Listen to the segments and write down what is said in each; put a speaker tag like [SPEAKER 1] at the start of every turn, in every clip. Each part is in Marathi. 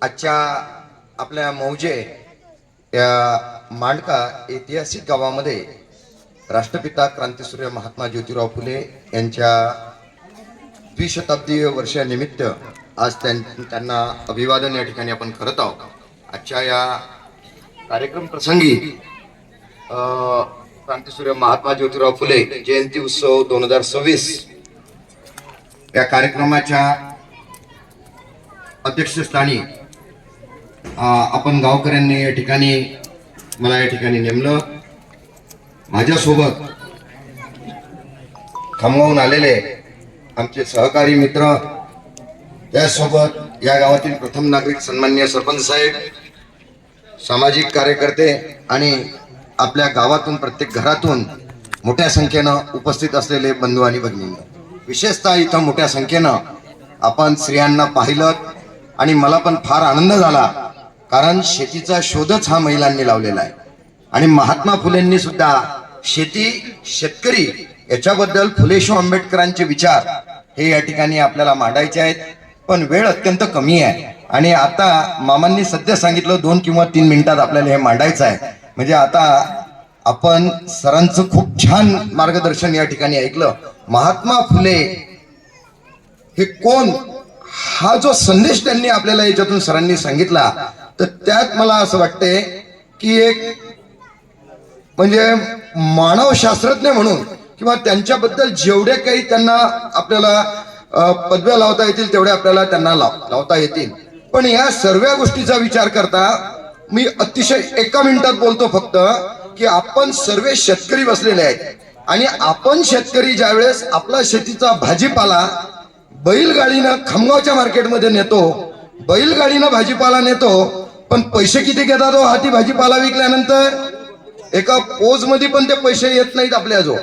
[SPEAKER 1] आजच्या आपल्या मौजे या मांडका ऐतिहासिक गावामध्ये राष्ट्रपिता क्रांतीसूर्य महात्मा ज्योतिराव फुले यांच्या द्विशताब्दी वर्षानिमित्त आज त्यांना अभिवादन या ठिकाणी आपण करत आहोत। आजच्या या कार्यक्रम प्रसंगी क्रांतीसूर्य महात्मा ज्योतिराव फुले जयंती उत्सव 2026 या कार्यक्रमाच्या अध्यक्षस्थानी आपण गावकऱ्यांनी या ठिकाणी मला या ठिकाणी नेमलं। माझ्यासोबत खामगावून आलेले आमचे सहकारी मित्र, त्यासोबत या गावातील प्रथम नागरिक सन्माननीय सरपंच साहेब, सामाजिक कार्यकर्ते आणि आपल्या गावातून प्रत्येक घरातून मोठ्या संख्येनं उपस्थित असलेले बंधू आणि भगिनी, विशेषतः इथं मोठ्या संख्येनं आपण स्त्रियांना पाहिलं आणि मला पण फार आनंद झाला, कारण शेतीचा शोधच हा महिलांनी लावलेला आहे आणि महात्मा फुलेंनी सुद्धा शेती, शेतकरी याच्याबद्दल फुलेशाह आंबेडकरांचे विचार हे या ठिकाणी आपल्याला मांडायचे आहेत। पण वेळ अत्यंत कमी आहे आणि आता मामांनी सध्या सांगितलं 2 किंवा 3 मिनिटात आपल्याला हे मांडायचं आहे। म्हणजे आता आपण सरांचं खूप छान मार्गदर्शन या ठिकाणी ऐकलं। महात्मा फुले हे कोण, हा जो संदेश त्यांनी आपल्याला याच्यातून सरांनी सांगितला, तर त्यात मला असं वाटते की एक म्हणजे मानवशास्त्रज्ञ म्हणून किंवा त्यांच्याबद्दल जेवढे काही त्यांना आपल्याला पदव्या लावता येतील तेवढे आपल्याला त्यांना लावता येतील। पण या सर्व गोष्टीचा विचार करता मी अतिशय 1 मिनिटात बोलतो फक्त, की आपण सर्व शेतकरी बसलेले आहेत आणि आपण शेतकरी ज्यावेळेस आपला शेतीचा भाजीपाला बैलगाडीनं खामगावच्या मार्केटमध्ये नेतो, बैलगाडीनं भाजीपाला नेतो, पण पैसे किती घेतात हो हाती भाजीपाला विकल्यानंतर? एका पोज मध्ये पण ते पैसे येत नाहीत आपल्याजवळ,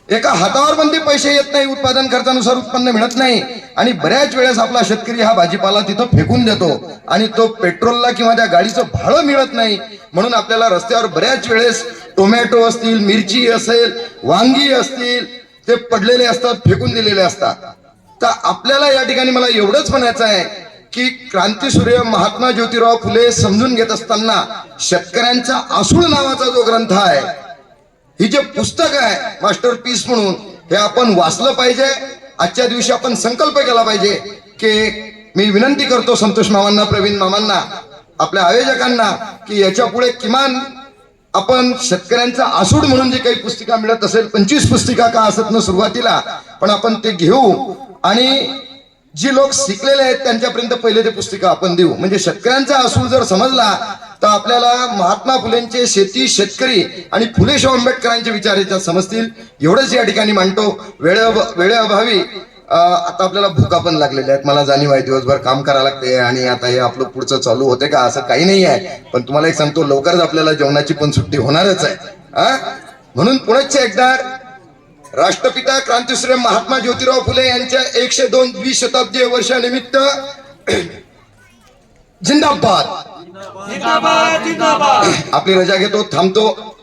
[SPEAKER 1] एका हातावर पण ते पैसे येत नाही, उत्पादन खर्चानुसार उत्पन्न मिळत नाही आणि बऱ्याच वेळेस आपला शेतकरी हा भाजीपाला तिथं फेकून देतो आणि तो पेट्रोलला किंवा त्या गाडीचं भाडं मिळत नाही, म्हणून आपल्याला रस्त्यावर बऱ्याच वेळेस टोमॅटो असतील, मिरची असेल, वांगी असतील, ते पडलेले असतात, फेकून दिलेले असतात। तर आपल्याला या ठिकाणी मला एवढंच म्हणायचं आहे की क्रांतीसूर्य महात्मा ज्योतिराव फुले समजून घेत असताना शेतकऱ्यांचा आसूड नावाचा जो ग्रंथ आहे, ही जे पुस्तक आहे मास्टरपीस म्हणून, हे आपण वाचलं पाहिजे। आजच्या दिवशी आपण संकल्प केला पाहिजे की मी विनंती करतो संतोष मामांना, प्रवीण मामांना, आपल्या आयोजकांना की याच्या पुढे किमान आपण शेतकऱ्यांचा आसूड म्हणून जे काही पुस्तिका मिळत असेल, 25 पुस्तिका का असत ना सुरुवातीला, पण आपण ते घेऊ आणि जी लोक शिकलेले आहेत त्यांच्यापर्यंत पहिले ते पुस्तिका आपण देऊ। म्हणजे शेतकऱ्यांचा आसूड जर समजला तर आपल्याला महात्मा फुलेंचे शेती, शेतकरी आणि फुलेशाह आंबेडकरांचे विचार याच्यात समजतील। एवढंच या ठिकाणी मांडतो। वेळेअभावी आता आपल्याला भुका पण लागलेल्या आहेत, मला जाणीव आहे, दिवसभर काम करावं लागते आणि आता हे आपलं पुढचं चालू होते का असं काही नाही आहे, पण तुम्हाला एक सांगतो, लवकरच आपल्याला जेवणाची पण सुट्टी होणारच आहे। म्हणून पुण्याच्या एकदा राष्ट्रपिता क्रांतीसूर्य महात्मा ज्योतिराव फुले यांच्या 102 द्विशताब्दी वर्षानिमित्त जिंदाबाद। आपली रजा घेतो, थांबतो।